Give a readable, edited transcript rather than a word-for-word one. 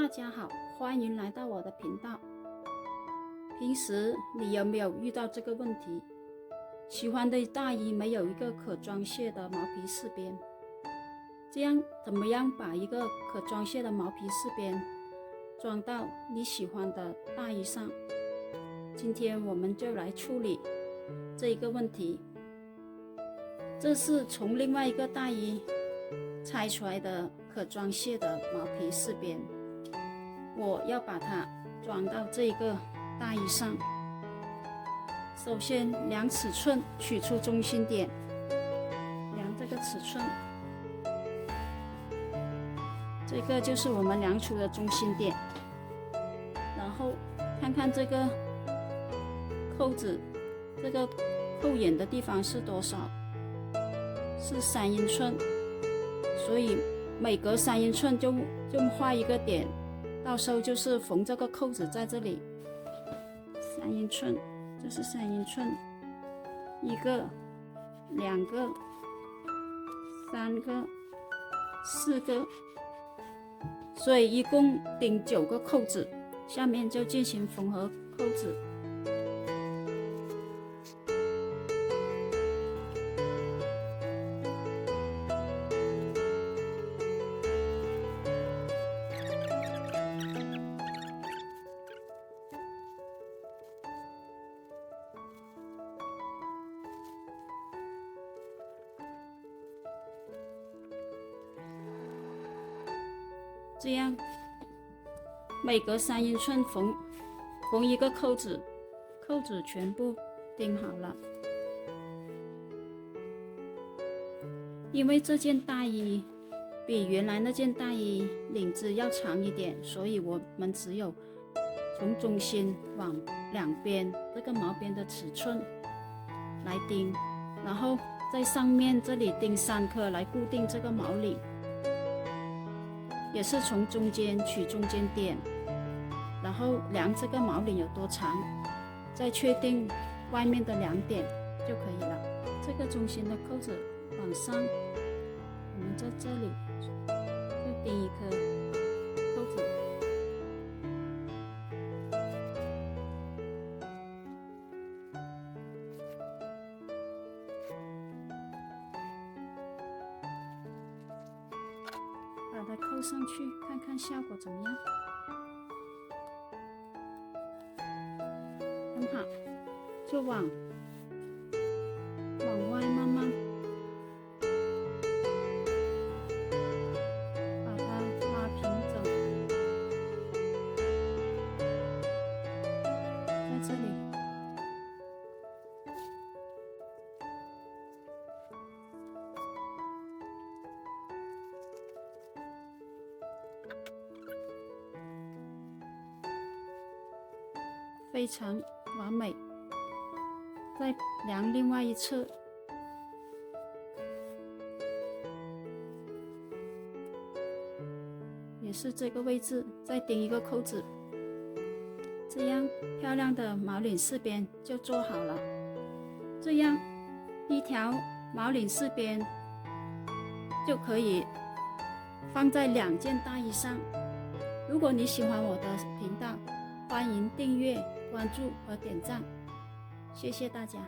大家好，欢迎来到我的频道。平时你有没有遇到这个问题？喜欢的大衣没有一个可装卸的毛皮饰边，这样怎么样把一个可装卸的毛皮饰边装到你喜欢的大衣上？今天我们就来处理这一个问题。这是从另外一个大衣拆出来的可装卸的毛皮饰边，我要把它装到这一个大衣上。首先量尺寸，取出中心点，量这个尺寸，这个就是我们量出的中心点。然后看看这个扣子，这个扣眼的地方是多少？是3英寸，所以每隔3英寸就画一个点，到时候就是缝这个扣子在这里。3英寸，这是3英寸，1个、2个、3个、4个，所以一共顶9个扣子，下面就进行缝合扣子。这样每隔3英寸缝一个扣子，扣子全部钉好了。因为这件大衣比原来那件大衣领子要长一点，所以我们只有从中心往两边这个毛边的尺寸来钉，然后在上面这里钉3颗来固定这个毛领。也是从中间取中间点，然后量这个毛领有多长，再确定外面的2点就可以了。这个中心的扣子往上，我们在这里就钉1颗扣子，把它扣上去，看看效果怎么样。很好，就往外慢慢把它拉平整，在这里。非常完美。再量另外一侧，也是这个位置，再钉1个扣子，这样漂亮的毛领饰边就做好了。这样一条毛领饰边就可以放在2件大衣上。如果你喜欢我的频道，欢迎订阅、关注和点赞，谢谢大家。